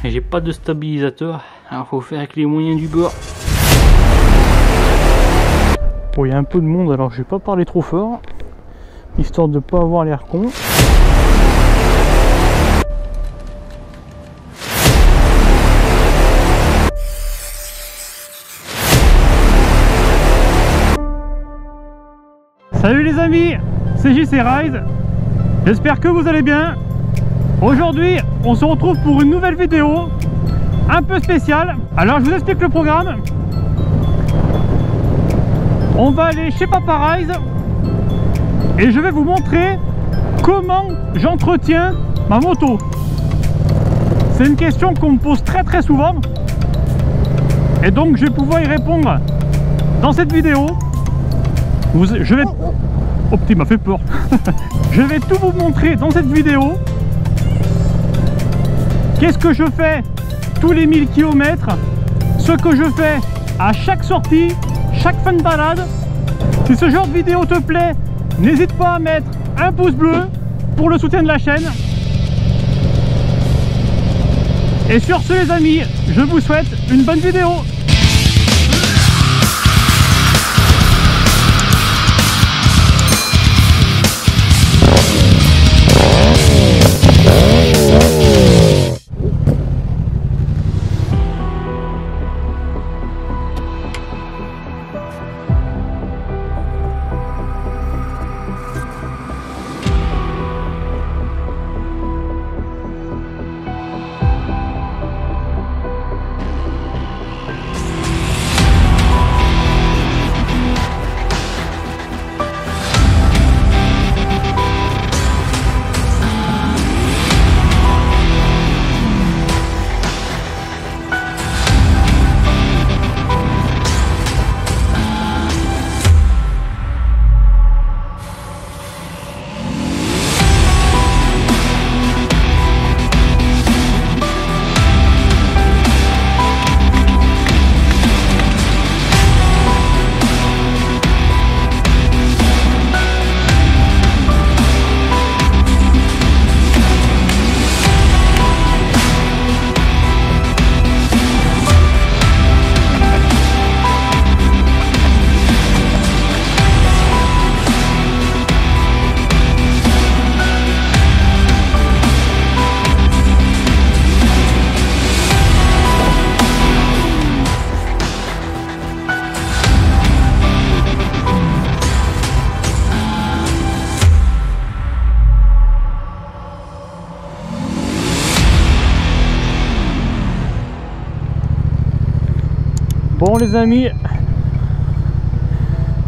et j'ai pas de stabilisateur, alors faut faire avec les moyens du bord. Bon, il y a un peu de monde, alors je vais pas parler trop fort, histoire de pas avoir l'air con. Salut les amis, c'est JC Ride, j'espère que vous allez bien. Aujourd'hui, on se retrouve pour une nouvelle vidéo un peu spéciale. Alors je vous explique le programme. On va aller chez Paparize et je vais vous montrer comment j'entretiens ma moto. C'est une question qu'on me pose très souvent et donc je vais pouvoir y répondre dans cette vidéo. Je vais... Oh petit, m'a fait peur. Je vais tout vous montrer dans cette vidéo. Qu'est-ce que je fais tous les 1000 km, ce que je fais à chaque sortie, chaque fin de balade. Si ce genre de vidéo te plaît, n'hésite pas à mettre un pouce bleu pour le soutien de la chaîne. Et sur ce les amis, je vous souhaite une bonne vidéo. Bon les amis,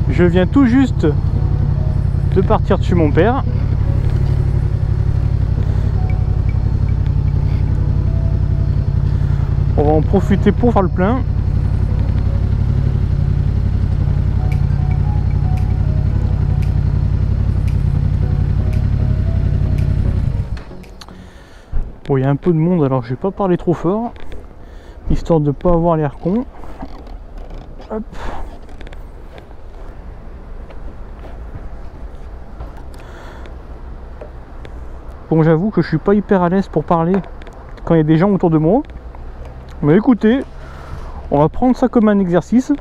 je viens tout juste de partir de chez mon père. On va en profiter pour faire le plein. Bon, il y a un peu de monde, alors je vais pas parler trop fort, histoire de pas avoir l'air con. Hop. Bon, j'avoue que je suis pas hyper à l'aise pour parler quand il y a des gens autour de moi. Mais écoutez, on va prendre ça comme un exercice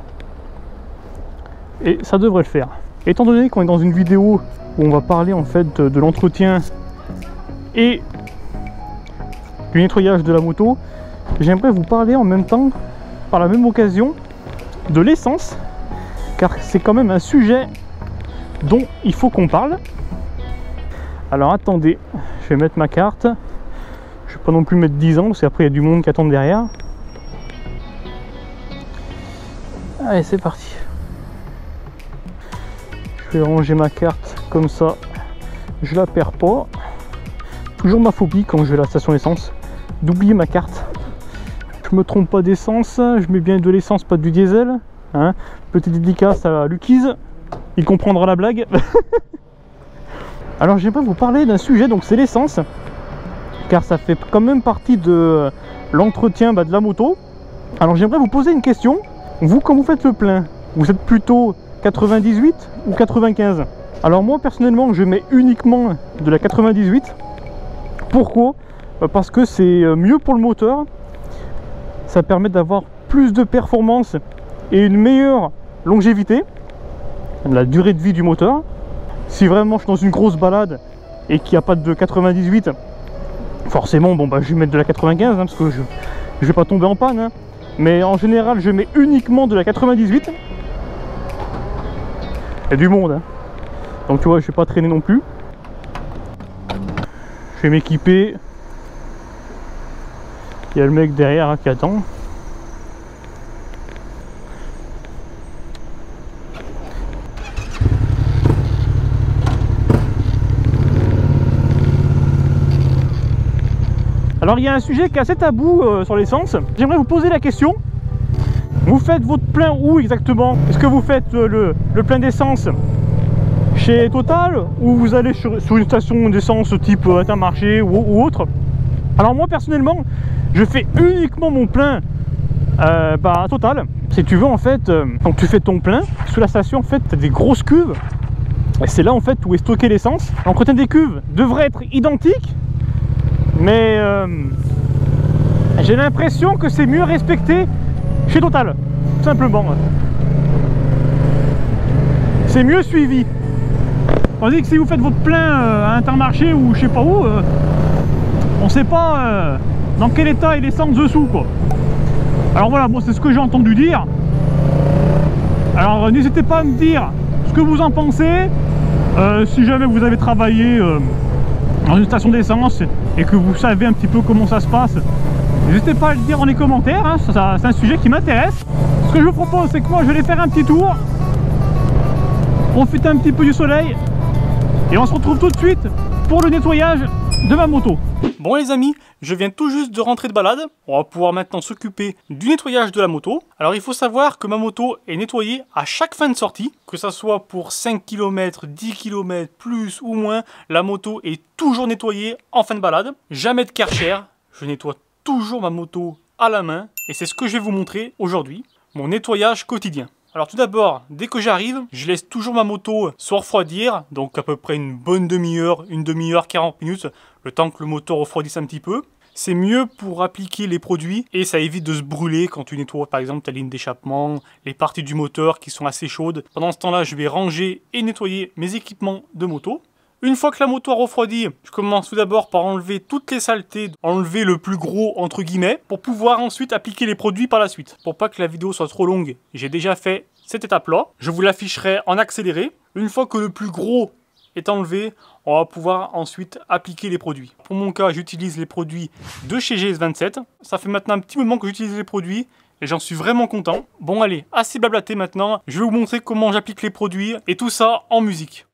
et ça devrait le faire. Étant donné qu'on est dans une vidéo où on va parler en fait de l'entretien et du nettoyage de la moto, j'aimerais vous parler en même temps, par la même occasion, de l'essence, car c'est quand même un sujet dont il faut qu'on parle. Alors attendez, je vais mettre ma carte, je vais pas non plus mettre 10 ans parce qu'après il y a du monde qui attend derrière. Allez, c'est parti. Je vais ranger ma carte comme ça, je la perds pas. Toujours ma phobie quand je vais à la station d'essence, d'oublier ma carte. Je me trompe pas d'essence, je mets bien de l'essence, pas du diesel, hein. Petite dédicace à Lucky's, il comprendra la blague. Alors j'aimerais vous parler d'un sujet, donc c'est l'essence, car ça fait quand même partie de l'entretien de la moto. Alors j'aimerais vous poser une question. Vous, quand vous faites le plein, vous êtes plutôt 98 ou 95? Alors moi personnellement je mets uniquement de la 98. Pourquoi? Parce que c'est mieux pour le moteur, ça permet d'avoir plus de performance et une meilleure longévité, la durée de vie du moteur. Si vraiment je suis dans une grosse balade et qu'il n'y a pas de 98, forcément bon bah je vais mettre de la 95 hein, parce que je vais pas tomber en panne hein. Mais en général je mets uniquement de la 98. Il y a du monde hein. Donc tu vois je vais pas traîner non plus. Je vais m'équiper. Il y a le mec derrière hein, qui attend. Alors il y a un sujet qui est assez tabou sur l'essence. J'aimerais vous poser la question. Vous faites votre plein où exactement? Est-ce que vous faites le plein d'essence chez Total ou vous allez sur une station d'essence type Intermarché ou autre? Alors moi personnellement, je fais uniquement mon plein à Total. Si tu veux en fait, quand tu fais ton plein, sous la station en fait, tu as des grosses cuves. Et c'est là en fait où est stocké l'essence. L'entretien des cuves devrait être identique. Mais j'ai l'impression que c'est mieux respecté chez Total, tout simplement. C'est mieux suivi. Tandis que si vous faites votre plein à Intermarché ou je sais pas où, on sait pas dans quel état est l'essence dessous quoi. Alors voilà, bon, c'est ce que j'ai entendu dire. Alors n'hésitez pas à me dire ce que vous en pensez. Si jamais vous avez travaillé dans une station d'essence et que vous savez un petit peu comment ça se passe, n'hésitez pas à le dire dans les commentaires hein. C'est un sujet qui m'intéresse. Ce que je vous propose, c'est que moi je vais aller faire un petit tour, profiter un petit peu du soleil et on se retrouve tout de suite pour le nettoyage de ma moto. Bon les amis, je viens tout juste de rentrer de balade. On va pouvoir maintenant s'occuper du nettoyage de la moto. Alors il faut savoir que ma moto est nettoyée à chaque fin de sortie, que ça soit pour 5 km, 10 km, plus ou moins, la moto est toujours nettoyée en fin de balade. Jamais de Karcher, je nettoie toujours ma moto à la main et c'est ce que je vais vous montrer aujourd'hui, mon nettoyage quotidien. Alors tout d'abord, dès que j'arrive, je laisse toujours ma moto se refroidir, donc à peu près une bonne demi-heure, 40 minutes, le temps que le moteur refroidisse un petit peu. C'est mieux pour appliquer les produits et ça évite de se brûler quand tu nettoies par exemple ta ligne d'échappement, les parties du moteur qui sont assez chaudes. Pendant ce temps-là, je vais ranger et nettoyer mes équipements de moto. Une fois que la moto a refroidi, je commence tout d'abord par enlever toutes les saletés, enlever le plus gros entre guillemets, pour pouvoir ensuite appliquer les produits par la suite. Pour pas que la vidéo soit trop longue, j'ai déjà fait cette étape-là. Je vous l'afficherai en accéléré. Une fois que le plus gros est enlevé, on va pouvoir ensuite appliquer les produits. Pour mon cas, j'utilise les produits de chez GS27. Ça fait maintenant un petit moment que j'utilise les produits et j'en suis vraiment content. Bon allez, assez blablaté maintenant. Je vais vous montrer comment j'applique les produits et tout ça en musique.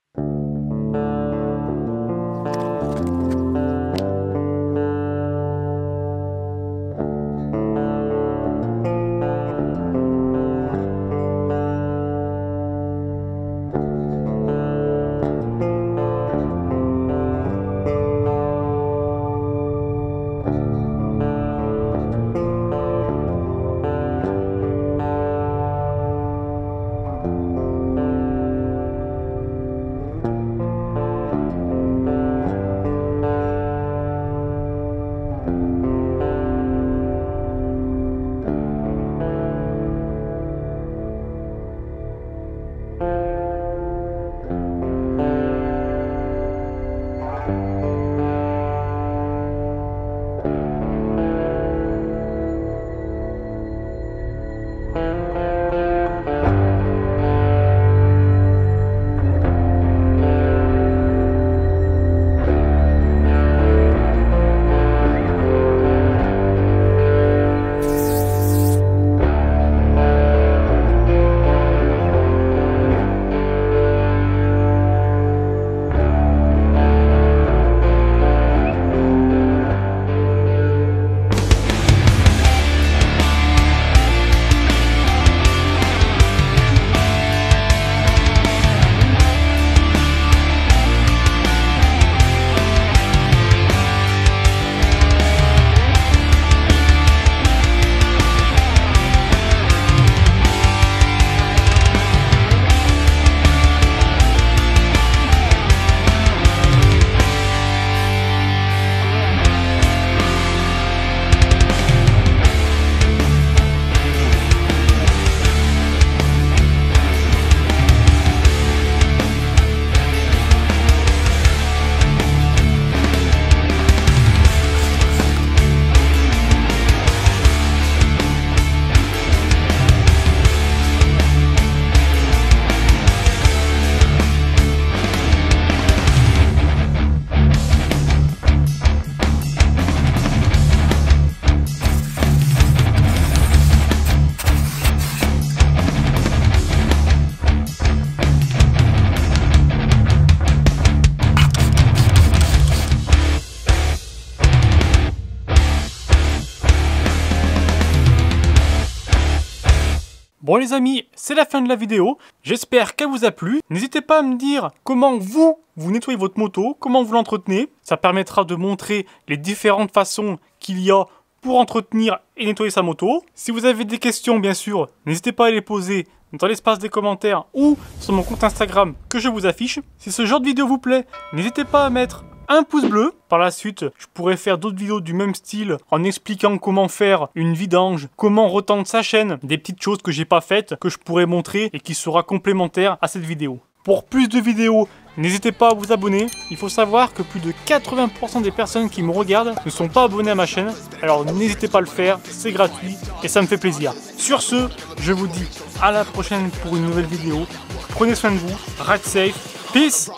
Bon les amis, c'est la fin de la vidéo. J'espère qu'elle vous a plu. N'hésitez pas à me dire comment vous nettoyez votre moto, comment vous l'entretenez. Ça permettra de montrer les différentes façons qu'il y a pour entretenir et nettoyer sa moto. Si vous avez des questions, bien sûr, n'hésitez pas à les poser dans l'espace des commentaires ou sur mon compte Instagram que je vous affiche. Si ce genre de vidéo vous plaît, n'hésitez pas à mettre un pouce bleu. Par la suite, je pourrais faire d'autres vidéos du même style en expliquant comment faire une vidange, comment retendre sa chaîne, des petites choses que j'ai pas faites, que je pourrais montrer et qui sera complémentaire à cette vidéo. Pour plus de vidéos, n'hésitez pas à vous abonner. Il faut savoir que plus de 80% des personnes qui me regardent ne sont pas abonnées à ma chaîne. Alors n'hésitez pas à le faire, c'est gratuit et ça me fait plaisir. Sur ce, je vous dis à la prochaine pour une nouvelle vidéo. Prenez soin de vous, ride safe, peace.